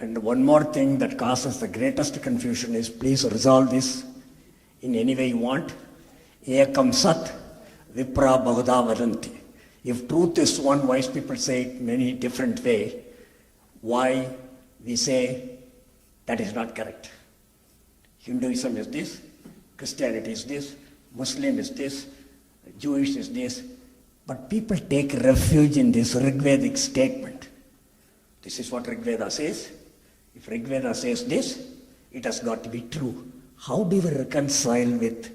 And one more thing that causes the greatest confusion is, please resolve this in any way you want. EKAM Sat, VIPRA, BAHUDHA, VADANTI. If truth is one, wise people say it many different way. Why we say that is not correct? Hinduism is this, Christianity is this, Muslim is this, Jewish is this. But people take refuge in this Rigvedic statement. This is what Rigveda says. If Rigveda says this, it has got to be true. How do we reconcile with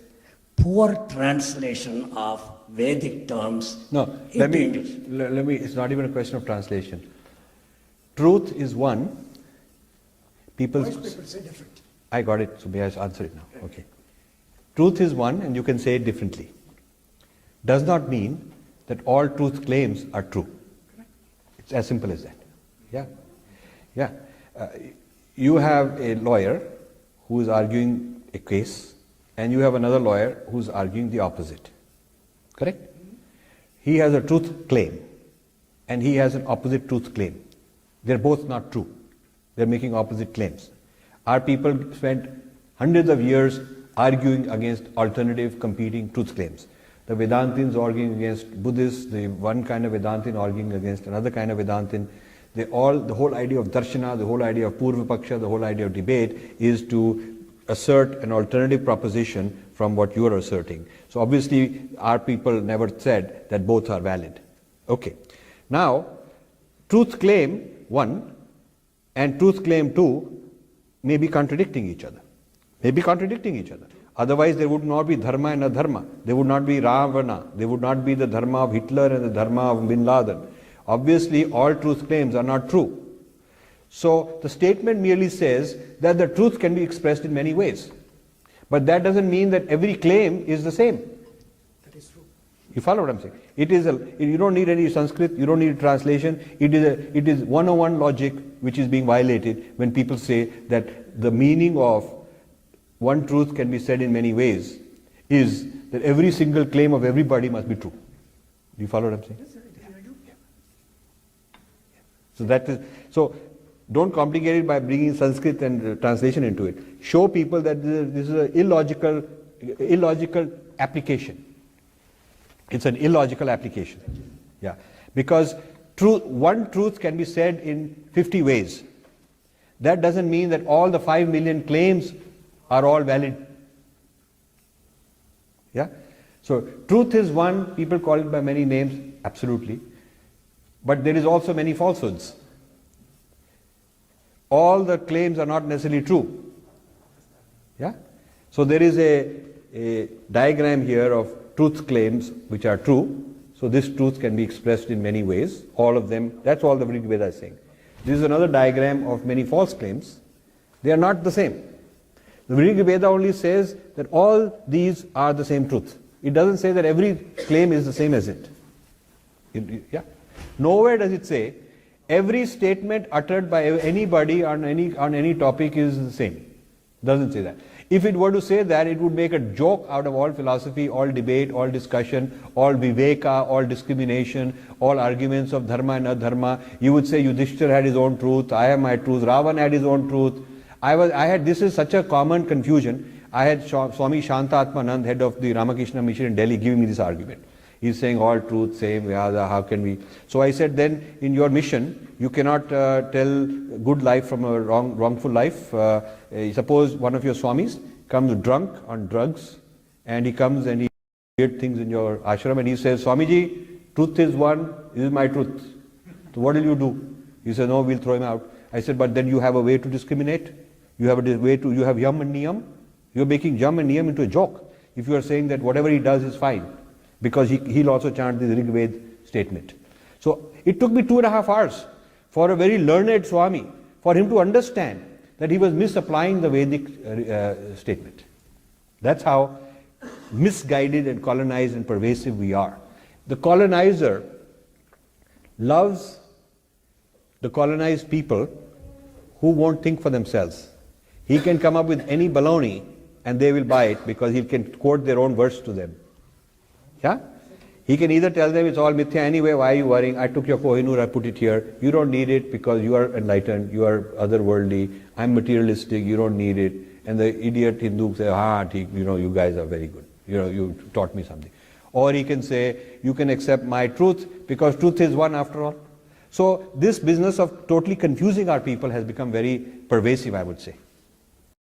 poor translation of Vedic terms? No, let me, it's not even a question of translation. Truth is one. People say different. I got it, so may I answer it now? Okay. Truth is one, and you can say it differently. Does not mean that all truth claims are true. It's as simple as that. Yeah. Yeah. You have a lawyer who is arguing a case, and you have another lawyer who's arguing the opposite. Correct? He has a truth claim, and he has an opposite truth claim. They're both not true. They're making opposite claims. Our people spent hundreds of years arguing against alternative competing truth claims. The Vedantins arguing against Buddhists, the one kind of Vedantin arguing against another kind of Vedantin. The whole idea of darshana, the whole idea of purva paksha, the whole idea of debate is to assert an alternative proposition from what you are asserting. So obviously our people never said that both are valid. Okay. Now, truth claim 1 and truth claim 2 may be contradicting each other. Otherwise there would not be dharma and adharma. There would not be Ravana. There would not be the dharma of Hitler and the dharma of Bin Laden. Obviously all truth claims are not true. So the statement merely says that the truth can be expressed in many ways. But that doesn't mean that every claim is the same. That is true. You follow what I'm saying? You don't need any Sanskrit, you don't need translation. It is 101 logic which is being violated when people say that the meaning of one truth can be said in many ways is that every single claim of everybody must be true. Do you follow what I'm saying? Yes, sir, I do. Yeah. So don't complicate it by bringing Sanskrit and translation into it. Show people that this is an illogical application. It's an illogical application. Yeah. Because one truth can be said in 50 ways. That doesn't mean that all the 5 million claims are all valid. Yeah? So truth is one, people call it by many names, absolutely. But there is also many falsehoods. All the claims are not necessarily true. Yeah? So there is a diagram here of truth claims which are true. So this truth can be expressed in many ways. All of them, that's all the Rig Veda is saying. This is another diagram of many false claims. They are not the same. The Rig Veda only says that all these are the same truth. It doesn't say that every claim is the same as it. Yeah? Nowhere does it say every statement uttered by anybody on any topic is the same. It doesn't say that. If it were to say that, it would make a joke out of all philosophy, all debate, all discussion, all viveka, all discrimination, all arguments of dharma and adharma. You would say Yudhishthira had his own truth, I have my truth, Ravan had his own truth. This is such a common confusion. I had Swami Shantatmanand, head of the Ramakrishna Mission in Delhi, giving me this argument. He's saying all truth, same, how can we? So I said, then in your mission, you cannot tell good life from a wrongful life. Suppose one of your Swamis comes drunk on drugs, and he comes and he weird things in your ashram, and he says, Swamiji, truth is one, this is my truth. So what will you do? He said, no, we'll throw him out. I said, but then you have a way to discriminate. You have yam and niyam. You're making yam and niyam into a joke. If you are saying that whatever he does is fine, because he'll also chant this Rig Veda statement. So it took me 2.5 hours for a very learned Swami, for him to understand that he was misapplying the Vedic statement. That's how misguided and colonized and pervasive we are. The colonizer loves the colonized people who won't think for themselves. He can come up with any baloney and they will buy it because he can quote their own verse to them. Yeah? He can either tell them it's all mithya anyway, why are you worrying? I took your Kohinoor, I put it here. You don't need it because you are enlightened, you are otherworldly, I'm materialistic, you don't need it. And the idiot Hindu say, you guys are very good. You taught me something. Or he can say, you can accept my truth because truth is one after all. So this business of totally confusing our people has become very pervasive, I would say.